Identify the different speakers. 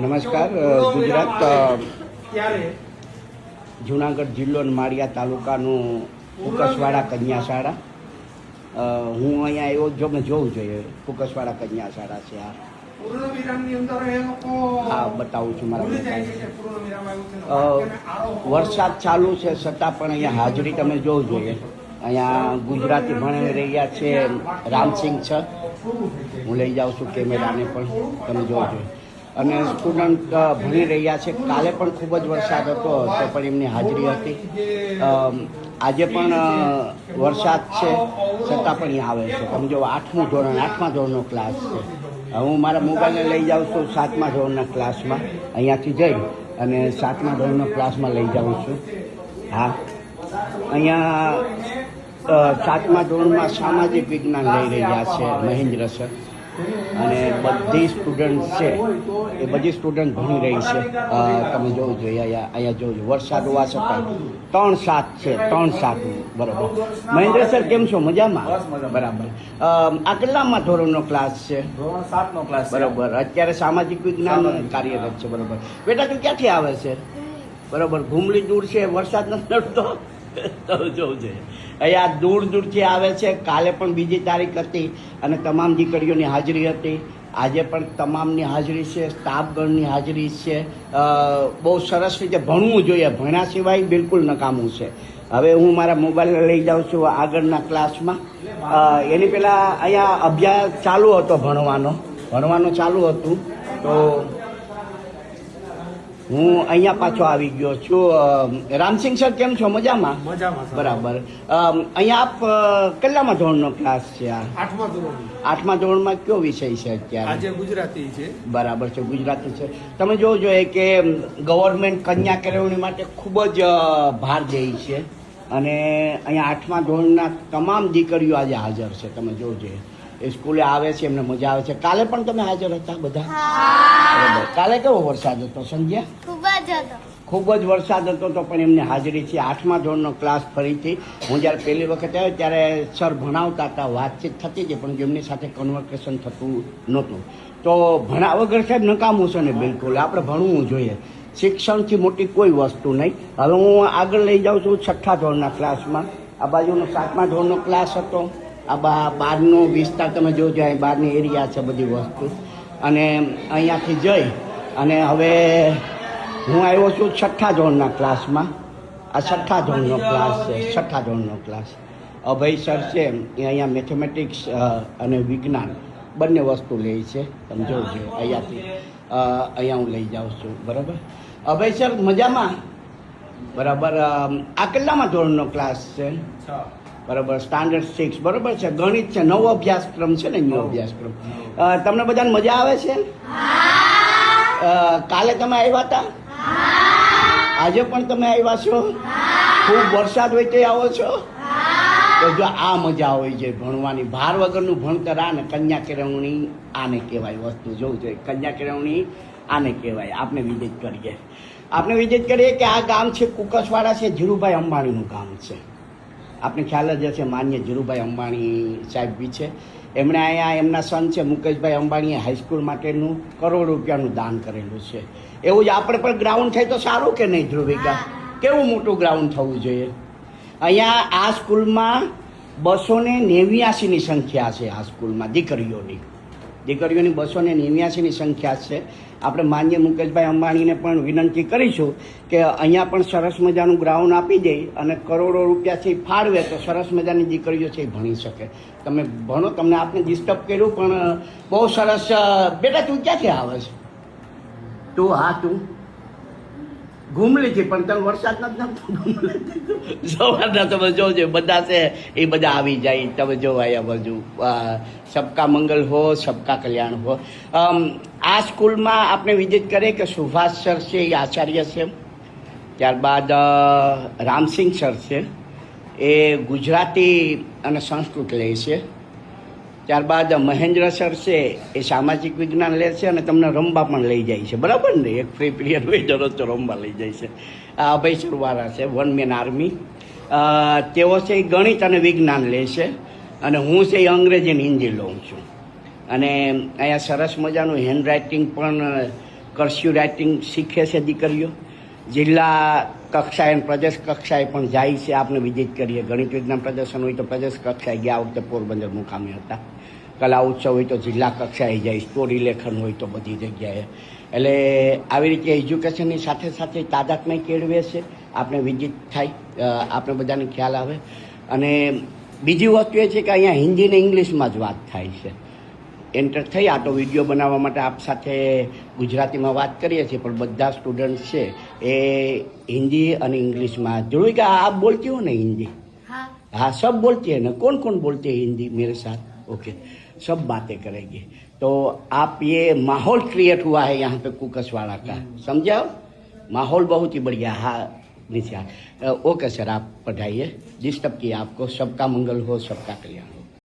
Speaker 1: નમસ્કાર. ગુજરાત જુનાગઢ જિલ્લો માળિયા તાલુકાનું કુકસવાડા કન્યા શાળા. હું અહીંયા આવ્યો જો મેં જોવું જોઈએ કુકસવાડા કન્યા શાળા છે. હા બતાવું છું મારા. વરસાદ ચાલુ છે છતાં પણ અહીંયા હાજરી તમે જોવું જોઈએ. અહીંયા ગુજરાતી ભણી રહ્યા છે રામસિંગ છે. હું લઈ જાઉં છું કેમેરાને પણ તમે જોજો. અને સ્ટુડન્ટ ભણી રહ્યા છે. કાલે પણ ખૂબ જ વરસાદ હતો તો પણ એમની હાજરી હતી. આજે પણ વરસાદ છે છતાં પણ અહીંયા આવે છે. તમે જો 8મું ધોરણ 8મા ધોરણનો ક્લાસ છે. હું મારા મોબાઈલને લઈ જાઉં છું 7મા ધોરણના ક્લાસમાં. અહીંયાથી જઈ અને 7મા ધોરણનો ક્લાસમાં લઈ જાઉં છું. હા, અહીંયા 7મા ધોરણમાં સામાજિક વિજ્ઞાન લઈ રહ્યા છે મહેન્દ્ર સર. અને બધી સ્ટુડન્ટ છે એ બધી સ્ટુડન્ટ ભણી રહી છે. તમે જોવું જોઈએ અહીંયા જોજો. વરસાદ હોવા છતાં 3-7 છે 3-7 બરાબર. મહેન્દ્ર સર કેમ છો? મજામાં? બરાબર. આ કેટલામાં ધોરણનો ક્લાસ છે?
Speaker 2: ધોરણ 7નો ક્લાસ.
Speaker 1: બરાબર. અત્યારે સામાજિક વિજ્ઞાન કાર્યરત છે. બરાબર. બેટા તું ક્યાંથી આવે છે? બરાબર. ઘુમલી દૂર છે, વરસાદ નથી નડતો. જોવું જોઈએ અહીંયા દૂર દૂરથી આવે છે. કાલે પણ બીજી તારીખ હતી અને તમામ દીકરીઓની હાજરી હતી. આજે પણ તમામની હાજરી છે. સ્ટાફગણની હાજરી છે. બહુ સરસ રીતે ભણવું જોઈએ. ભણ્યા સિવાય બિલકુલ નકામું છે. હવે હું મારા મોબાઈલને લઈ જાઉં છું આગળના ક્લાસમાં. એની પહેલાં અહીંયા અભ્યાસ ચાલુ હતો ભણવાનું ચાલુ હતું. તો હું અહીંયા પાછો આવી ગયો છું. રામસિંગ સર કેમ છો? મજામાં?
Speaker 2: મજામાં.
Speaker 1: બરાબર. અહીંયા આપ કેટલામાં ધોરણનો ક્લાસ છે? આ
Speaker 2: 8મા ધોરણ.
Speaker 1: 8મા ધોરણમાં કયો વિષય છે અત્યારે?
Speaker 2: આજે ગુજરાતી છે.
Speaker 1: બરાબર છે, ગુજરાતી છે. તમે જોવું જોઈએ કે ગવર્મેન્ટ કન્યા કેળવણી માટે ખૂબ જ ભાર દે છે. અને અહીંયા 8મા ધોરણના તમામ દીકરીઓ આજે હાજર છે. તમે જોવું જોઈએ એ સ્કૂલે આવે છે, એમને મજા આવે છે. કાલે પણ તમે હાજર હતા બધા? બરાબર. કાલે કેવો વરસાદ હતો સંજ્યા? ખૂબ જ વરસાદ હતો તો પણ એમની હાજરી છે. 8મા ધોરણનો ક્લાસ ફરીથી. હું જ્યારે પહેલી વખત આવ્યો ત્યારે સર ભણાવતા હતા, વાતચીત થતી હતી પણ એમની સાથે કન્વર્સેશન થતું નહોતું. તો ભણા વગર સાહેબ નકામું છે ને બિલકુલ. આપણે ભણવું જોઈએ. શિક્ષણથી મોટી કોઈ વસ્તુ નહીં. હવે હું આગળ લઈ જાઉં છું 6ઠ્ઠા ધોરણના ક્લાસમાં. આ બાજુનો 7મા ધોરણનો ક્લાસ હતો. આ બહારનો વિસ્તાર તમે જોજો. અહીં બહારની એરિયા છે બધી વસ્તુ. અને અહીંયાથી જઈ અને હવે હું આવ્યો છું 6ઠ્ઠા ધોરણના ક્લાસમાં. આ 6ઠ્ઠા ધોરણનો ક્લાસ છે. 6ઠ્ઠા ધોરણનો ક્લાસ. અભય સર છે એ અહીંયા મેથેમેટિક્સ અને વિજ્ઞાન બંને વસ્તુ લે છે. તમે જોજો અહીંયાથી અહીંયા હું લઈ જાઉં છું. બરાબર. અભય સર મજામાં? બરાબર. આ કેટલામાં ધોરણનો ક્લાસ છે? બરાબર. સ્ટાન્ડર્ડ 6. બરાબર છે. ગણિત છે. નવો અભ્યાસક્રમ છે ને? ન્યૂ અભ્યાસક્રમ. તમને બધાને મજા આવે છે? કાલે તમે આવ્યા હતા? આજે પણ તમે આવ્યા છો? ખૂબ વરસાદ હોય તો આવો છો? તો જો આ મજા હોય છે ભણવાની. ભાર વગરનું ભણતર આ ને કન્યા કેળવણી આને કહેવાય વસ્તુ. જોવું જોઈએ કન્યા કેળવણી આને કહેવાય. આપણે વિઝિટ કરીએ કે આ ગામ છે કુકસવાડા છે. ધીરુભાઈ અંબાણીનું ગામ છે. આપને ખ્યાલ જ હશે. માન્ય ધીરુભાઈ અંબાણી સાહેબ બી છે. એમણે અહીંયા એમના સન છે મુકેશભાઈ અંબાણીએ હાઈસ્કૂલ માટેનું કરોડ રૂપિયાનું દાન કરેલું છે. એવું જ આપણે પણ ગ્રાઉન્ડ થાય તો સારું કે નહીં ધ્રુવિકા? કેવું મોટું ગ્રાઉન્ડ થવું જોઈએ. અહીંયા આ સ્કૂલમાં 289ની સંખ્યા છે. આ સ્કૂલમાં દીકરીઓની 289ની સંખ્યા છે. આપણે માન્ય મુકેશભાઈ અંબાણીને પણ વિનંતી કરીશું કે અહીંયા પણ સરસ મજાનું ગ્રાઉન્ડ આપી દે અને કરોડો રૂપિયાથી ફાળવે તો સરસ મજાની દીકરીઓ છે એ ભણી શકે. તમે ભણો. તમને આપને ડિસ્ટર્બ કર્યું પણ બહુ સરસ. બેટા તું ક્યાંથી આવે છે? તું? હા તું ઘુમલીથી. પણ તમે વરસાદ નથી સવારના તમે જોજો બધા છે એ બધા આવી જાય. તમે જો અહીંયા બાજુ સબકા મંગલ હો સબકા કલ્યાણ હો. આ સ્કૂલમાં આપણે વિઝિટ કરીએ કે સુભાષ સર છે એ આચાર્ય છે. ત્યારબાદ રામસિંગ સર છે એ ગુજરાતી અને સંસ્કૃત લે છે. ત્યારબાદ મહેન્દ્ર સર છે એ સામાજિક વિજ્ઞાન લે છે અને તમને રમવા પણ લઈ જાય છે. બરાબર ને? એક ફ્રી પીરિયડ હોય દરરોજ તો રમવા લઈ જાય છે. આ અભય સરવાળા છે 1 મેન આર્મી. તેઓ છે એ ગણિત અને વિજ્ઞાન લે છે અને હું છે એ અંગ્રેજી અને હિન્દી લઉં છું. અને અહીંયા સરસ મજાનું હેન્ડ રાઇટિંગ પણ કર્સ્યુ રાઇટિંગ શીખે છે દીકરીઓ. જિલ્લા કક્ષાએ અને પ્રદેશ કક્ષાએ પણ જાય છે. આપણે વિઝિટ કરીએ. ગણિત વિજ્ઞાન પ્રદર્શન હોય તો પ્રદેશ કક્ષાએ ગયા વખતે પોરબંદર મુકામે હતા. કલા ઉત્સવ હોય તો જિલ્લા કક્ષાએ જાય. સ્ટોરી લેખન હોય તો બધી જગ્યાએ. એટલે આવી રીતે એજ્યુકેશનની સાથે સાથે તાદાત્મ્ય કેળવે છે. આપણે વિઝિટ થાય, આપણે બધાને ખ્યાલ આવે. અને બીજી વસ્તુ એ છે કે અહીંયા હિન્દી ને ઇંગ્લિશમાં જ વાત થાય છે. એન્ટર થઈ આ તો વિડીયો બનાવવા માટે આપ સાથે ગુજરાતીમાં વાત કરીએ છીએ, પણ બધા સ્ટુડન્ટ છે એ હિન્દી અને इंग्लिश में. जरूर क्या आप बोलती हो ना हिंदी?
Speaker 3: हाँ
Speaker 1: हाँ सब बोलती है ना. कौन कौन बोलते हैं हिंदी मेरे साथ? ओके, सब बातें करेंगे. तो आप ये माहौल क्रिएट हुआ है यहाँ पे कुकसवाड़ा का, समझाओ. माहौल बहुत ही बढ़िया. हाँ निशा, ओके सर आप पढ़ाइए. डिस्टर्ब किया आपको. सबका मंगल हो, सबका कल्याण.